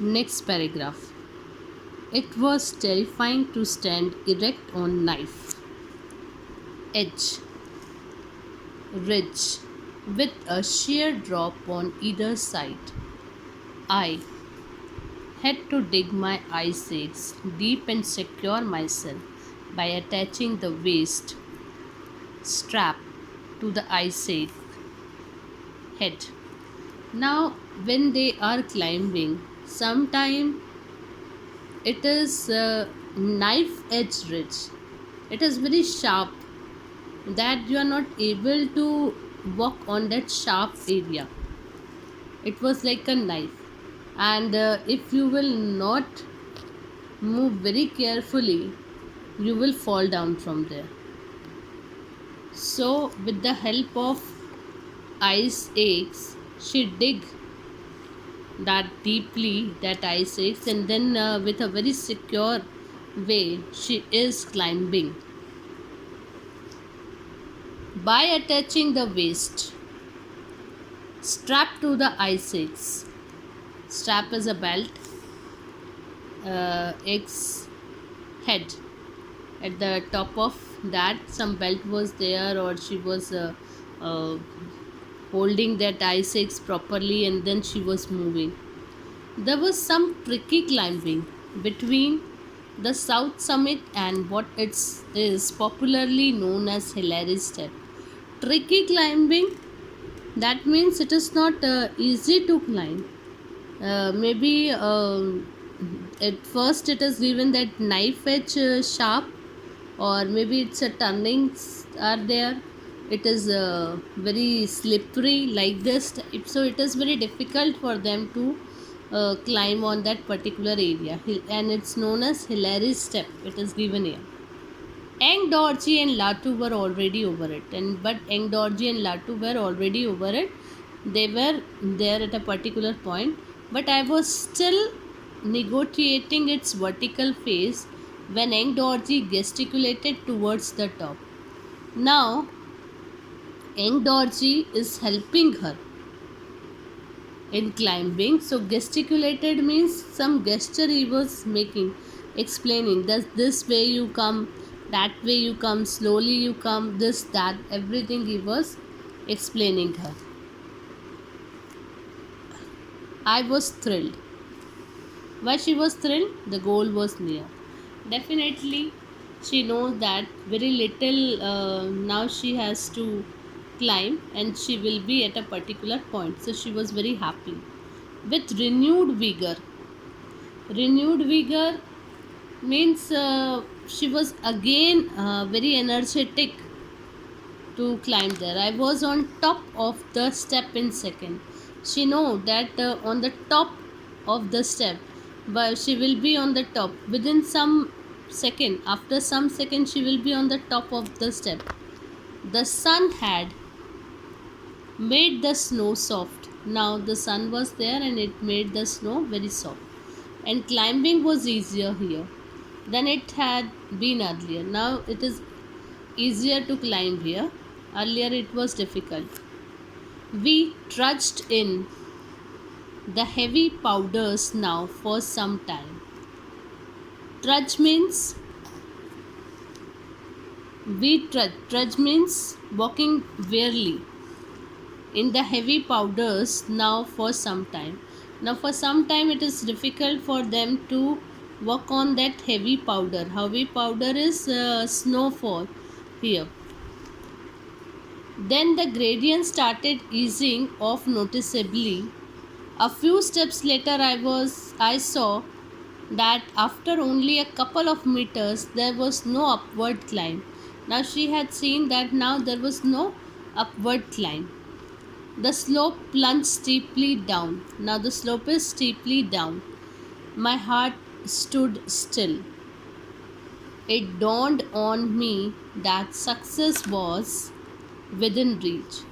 Next paragraph. It was terrifying to stand erect on knife edge ridge with a sheer drop on either side. I had to dig my eyesights deep and secure myself by attaching the waist strap to the eyesight head. Now, when they are climbing, sometime it is knife edge ridge. It is very sharp that you are not able to walk on that sharp area. It was like a knife, and if you will not move very carefully, you will fall down from there. So, with the help of ice axe, she dig that deeply that ice axe, and then with a very secure way, she is climbing by attaching the waist strap to the ice axe. Strap is a belt, axe head. At the top of that, some belt was there, or she was uh, holding that ice axe properly, and then she was moving. There was some tricky climbing between the south summit and what is popularly known as Hillary Step. Tricky climbing, that means it is not easy to climb. Maybe at first it is given that knife edge sharp, or maybe it's a turnings are there. It is very slippery like this type, so it is very difficult for them to climb on that particular area, and it's known as Hillary Step. It is given here. Eng Dorji and Latu were already over it, but Eng Dorji and Latu were already over it. They were there at a particular point, but I was still negotiating its vertical face when Eng Dorji gesticulated towards the top. Now, Eng Dorji is helping her in climbing. So, gesticulated means some gesture he was making, explaining that this way you come, that way you come, slowly you come, this, that, everything he was explaining her. I was thrilled. Why she was thrilled? The goal was near. Definitely, she knows that very little now she has to climb, and she will be at a particular point. So she was very happy. With renewed vigor. Renewed vigor means she was again very energetic to climb there. I was on top of the step in second. She know that on the top of the step, but she will be on the top within some second. After some second, she will be on the top of the step. The sun had made the snow soft. Now the sun was there, and it made the snow very soft. And climbing was easier here than it had been earlier. Now it is easier to climb here. Earlier it was difficult. We trudged in the heavy powders now for some time. Trudge means trudge means walking wearily in the heavy powders now for some time. Now for some time it is difficult for them to walk on that heavy powder. Heavy powder is snowfall here. Then the gradient started easing off noticeably. A few steps later I saw that after only a couple of meters there was no upward climb. Now she had seen that now there was no upward climb. The slope plunged steeply down. Now the slope is steeply down. My heart stood still. It dawned on me that success was within reach.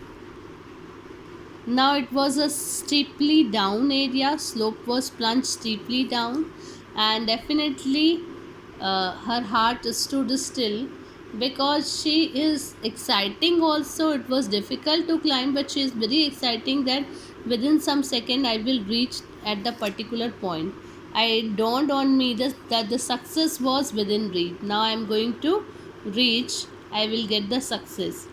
Now it was a steeply down area, slope was plunged steeply down, and definitely her heart stood still because she is exciting also. It was difficult to climb, but she is very exciting that within some second I will reach at the particular point. I dawned on me that the success was within reach. Now I am going to reach, I will get the success.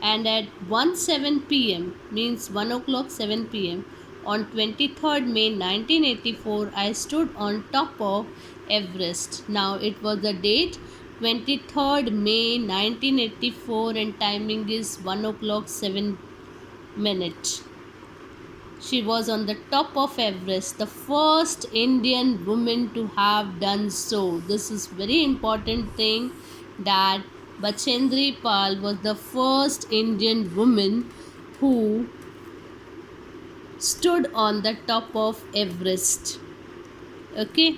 And at 1:07 p.m. means 1 o'clock 7 p.m. on 23rd May 1984, I stood on top of Everest. Now it was the date 23rd May 1984 and timing is 1 o'clock 7 minutes. She was on the top of Everest, the first Indian woman to have done so. This is very important thing, that Bachendri Pal was the first Indian woman who stood on the top of Everest. Okay.